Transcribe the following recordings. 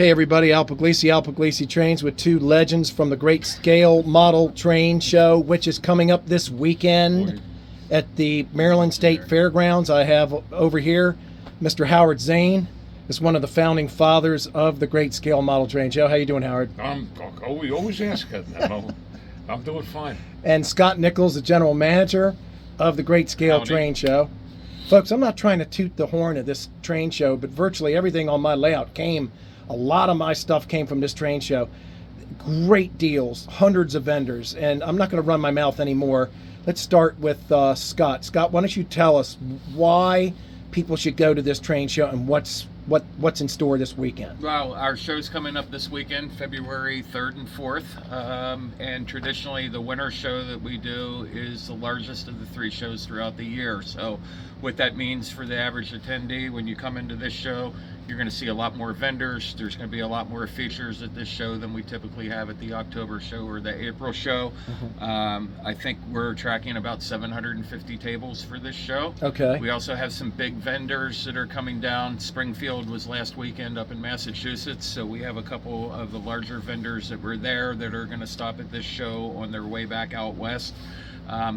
Hey everybody, Al Puglisi Trains with two legends from the Great Scale Model Train Show, which is coming up this weekend at the Maryland State Fairgrounds. I have over here Mr. Howard Zane, is one of the founding fathers of the Great Scale Model Train Show. How you doing, Howard? We always ask that. I'm doing fine. And Scott Nichols, the general manager of the Great Scale Train Show. Folks, I'm not trying to toot the horn of this train show, but virtually everything on my layout a lot of my stuff came from this train show. Great deals, hundreds of vendors, and I'm not going to run my mouth anymore. Let's start with Scott. Scott, why don't you tell us why people should go to this train show and what's in store this weekend? Well, our show's coming up this weekend, February 3rd and 4th, and traditionally the winter show that we do is the largest of the three shows throughout the year. So what that means for the average attendee, when you come into this show, you're going to see a lot more vendors. There's going to be a lot more features at this show than we typically have at the October show or the April show. I think we're tracking about 750 tables for this show. Okay. We also have some big vendors that are coming down. Springfield was last weekend up in Massachusetts, so we have a couple of the larger vendors that were there that are going to stop at this show on their way back out west.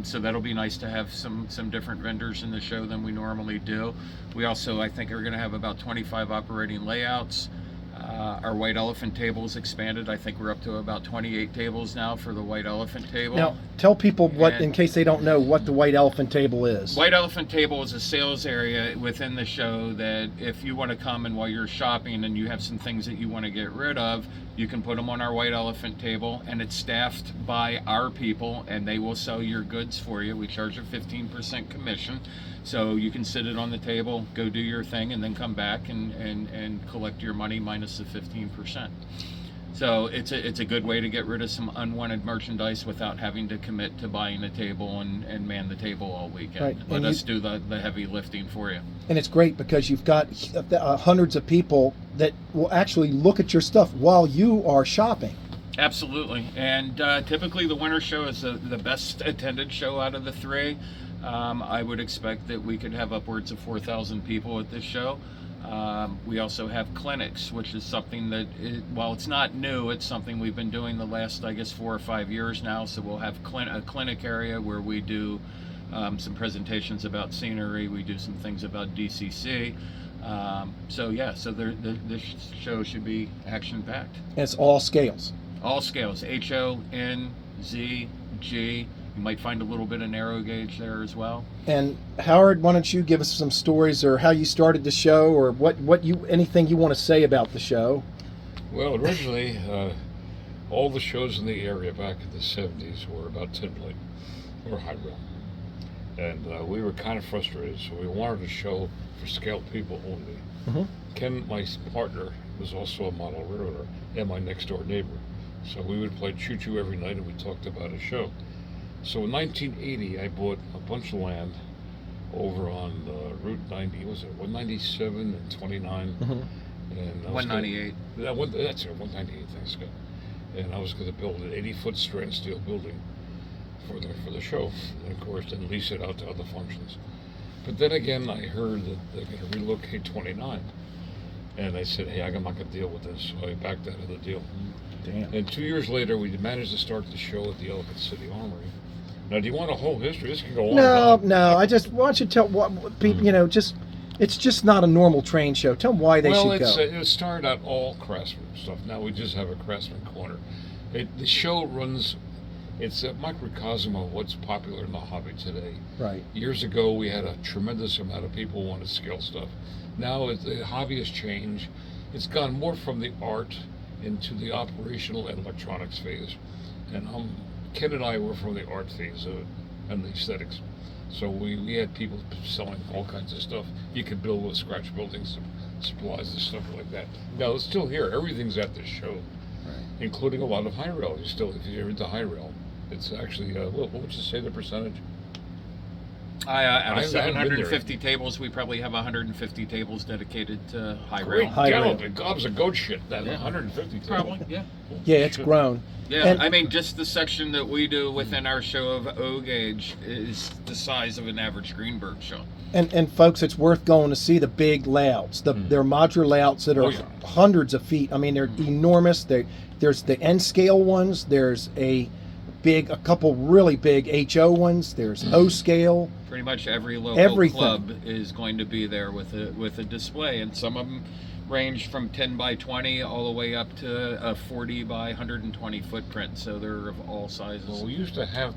So that'll be nice to have some different vendors in the show than we normally do. We also, I think, are going to have about 25 operating layouts. Our White Elephant table is expanded. I think we're up to about 28 tables now for the White Elephant table. Now, tell people in case they don't know, what the White Elephant table is. White Elephant table is a sales area within the show that if you want to come and while you're shopping and you have some things that you want to get rid of, you can put them on our White Elephant table, and it's staffed by our people, and they will sell your goods for you. We charge a 15% commission. So you can sit it on the table, go do your thing, and then come back and collect your money minus the 15%. So it's a good way to get rid of some unwanted merchandise without having to commit to buying a table and man the table all weekend. Right. Let us do the heavy lifting for you. And it's great because you've got hundreds of people that will actually look at your stuff while you are shopping. Absolutely. And typically the winter show is the best attended show out of the three. I would expect that we could have upwards of 4,000 people at this show. We also have clinics, which is something that, while it's not new, it's something we've been doing the last, I guess, 4 or 5 years now. So we'll have a clinic area where we do some presentations about scenery. We do some things about DCC. So this show should be action-packed. And it's all scales. All scales, HO, N, Z, G. You might find a little bit of narrow gauge there as well. And Howard, why don't you give us some stories or how you started the show or anything you want to say about the show? Well, originally, all the shows in the area back in the 70s were about tin plate or high rail. And we were kind of frustrated, so we wanted a show for scaled people only. Mm-hmm. Ken, my partner, was also a model railroader and my next door neighbor. So we would play choo-choo every night and we talked about a show. So in 1980, I bought a bunch of land over on Route 90, was it 197 and 29? Mm-hmm. And 198. That's it, 198, thanks, Scott. And I was going to build an 80-foot strand steel building for the show, and of course then lease it out to other functions. But then again, I heard that they're going to relocate 29. And I said, hey, I'm not going to deal with this, so I backed out of the deal. Damn. And 2 years later, we managed to start the show at the Ellicott City Armory. Now, do you want a whole history? This can go on. No. I just want you to tell what people, it's just not a normal train show. Tell them why they should go. It started out all Craftsman stuff. Now we just have a Craftsman corner. The show runs, it's a microcosm of what's popular in the hobby today. Right. Years ago, we had a tremendous amount of people who wanted to scale stuff. Now the hobby has changed. It's gone more from the art into the operational and electronics phase. And Ken and I were from the art phase of it and the aesthetics. So we had people selling all kinds of stuff. You could build with scratch buildings, supplies and stuff like that. Now it's still here. Everything's at this show, right, including a lot of high rail. If you're into high rail, it's actually, what would you say the percentage? Out I of haven't been there. 750 tables, we probably have 150 tables dedicated to high Great rail. High rail. gallop, it gobs of goat shit. That Yeah. 150. Probably, yeah. Yeah, it's grown. Yeah, And- I mean, just the section that we do within our show of O gauge is the size of an average Greenberg show. And folks, it's worth going to see the big layouts. They're modular layouts that are Oh, yeah. hundreds of feet. I mean, they're enormous. There's the N scale ones. There's a couple really big HO ones. There's O scale. Pretty much every local Everything. club is going to be there with a display, and some of them range from 10 by 20 all the way up to a 40 by 120 footprint. So they're of all sizes. Well, we used to have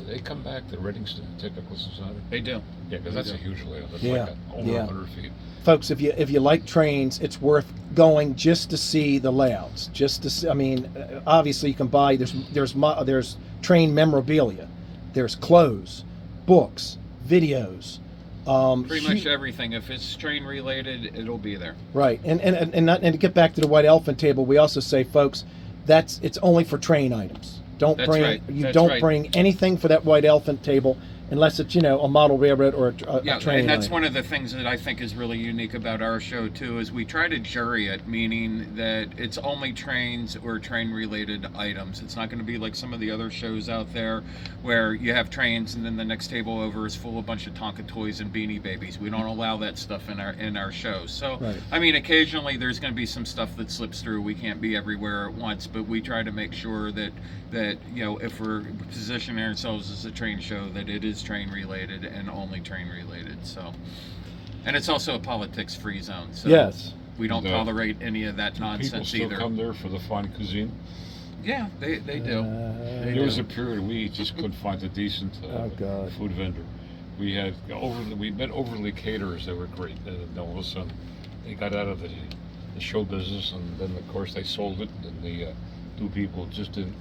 they come back, the Reading Technical Society. They do. Yeah, because that's a huge layout. That's Yeah, like over yeah. 100 feet. Folks, if you like trains, it's worth going just to see the layouts. Just to see, I mean, obviously you can buy there's train memorabilia, there's clothes, books, videos. Pretty much everything. If it's train related, it'll be there. Right, and to get back to the white elephant table, we also say, folks, it's only for train items. Don't That's bring right. you That's don't right. bring anything for that white elephant table unless it's a model railroad or a Yeah, train. and that's item. one of the things that I think is really unique about our show too, is we try to jury it, meaning that it's only trains or train-related items. It's not going to be like some of the other shows out there where you have trains and then the next table over is full of a bunch of Tonka toys and Beanie Babies. We don't allow that stuff in our shows. So, Right. I mean, occasionally there's going to be some stuff that slips through. We can't be everywhere at once, but we try to make sure that if we're positioning ourselves as a train show, that it is train-related and only train-related. So, and it's also a politics-free zone. So Yes. we don't No. tolerate any of that People nonsense still either. come there for the fine cuisine. Yeah, they do. They There was do. a period we just couldn't find a decent Oh, God. food vendor. We met overly caterers that were great, and all of a sudden they got out of the show business, and then of course they sold it, and the two people just didn't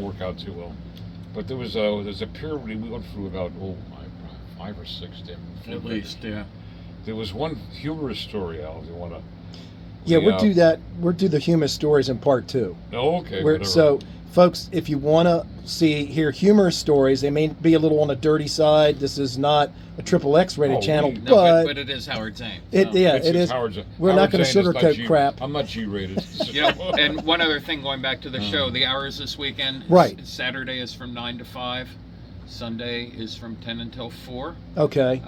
work out too well. But there's a period we went through about 5 or 6 different food At least, vendors. yeah. There was one humorous story, Al. If you want to. Yeah, we'll do that. We'll do the humorous stories in part 2. Oh, okay. Where, so, folks, if you want to hear humorous stories, they may be a little on the dirty side. This is not a XXX rated channel, No, but but it is Howard Zane. it so. it is. We're not going to sugarcoat crap. I'm not G-rated. You know, and one other thing, going back to the show, the hours this weekend. Right. Saturday is from 9 to 5. Sunday is from 10 until 4. Okay.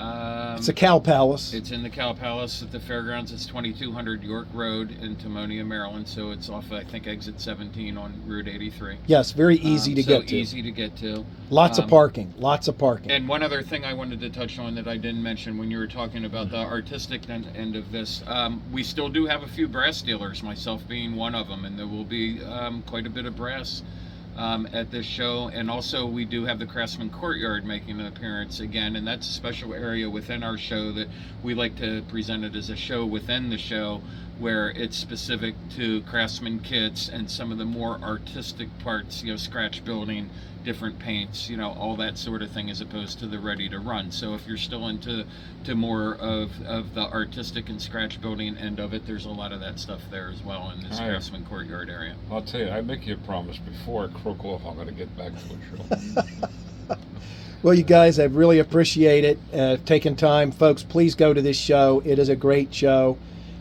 It's a Cow Palace. It's in the Cow Palace at the Fairgrounds. It's 2200 York Road in Timonium, Maryland. So it's off, I think, exit 17 on Route 83. Yes, very easy to get to. Easy to get to. Lots of parking. Lots of parking. And one other thing I wanted to touch on that I didn't mention when you were talking about the artistic end of this, we still do have a few brass dealers, myself being one of them, and there will be quite a bit of brass at this show. And also we do have the Craftsman Courtyard making an appearance again, and that's a special area within our show that we like to present it as a show within the show, where it's specific to craftsman kits and some of the more artistic parts, scratch building, different paints, all that sort of thing, as opposed to the ready to run. So if you're still into more of the artistic and scratch building end of it, there's a lot of that stuff there as well in this Craftsman Courtyard area. I'll tell you, I make you a promise. Before I croak off, I'm going to get back to a show. Well, you guys, I really appreciate it. Taking time. Folks, please go to this show. It is a great show.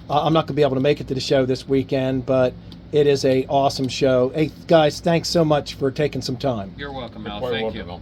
I'm not going to be able to make it to the show this weekend, but it is a awesome show. Hey, guys, thanks so much for taking some time. You're welcome, You're Al. quite Thank welcome, you. Al.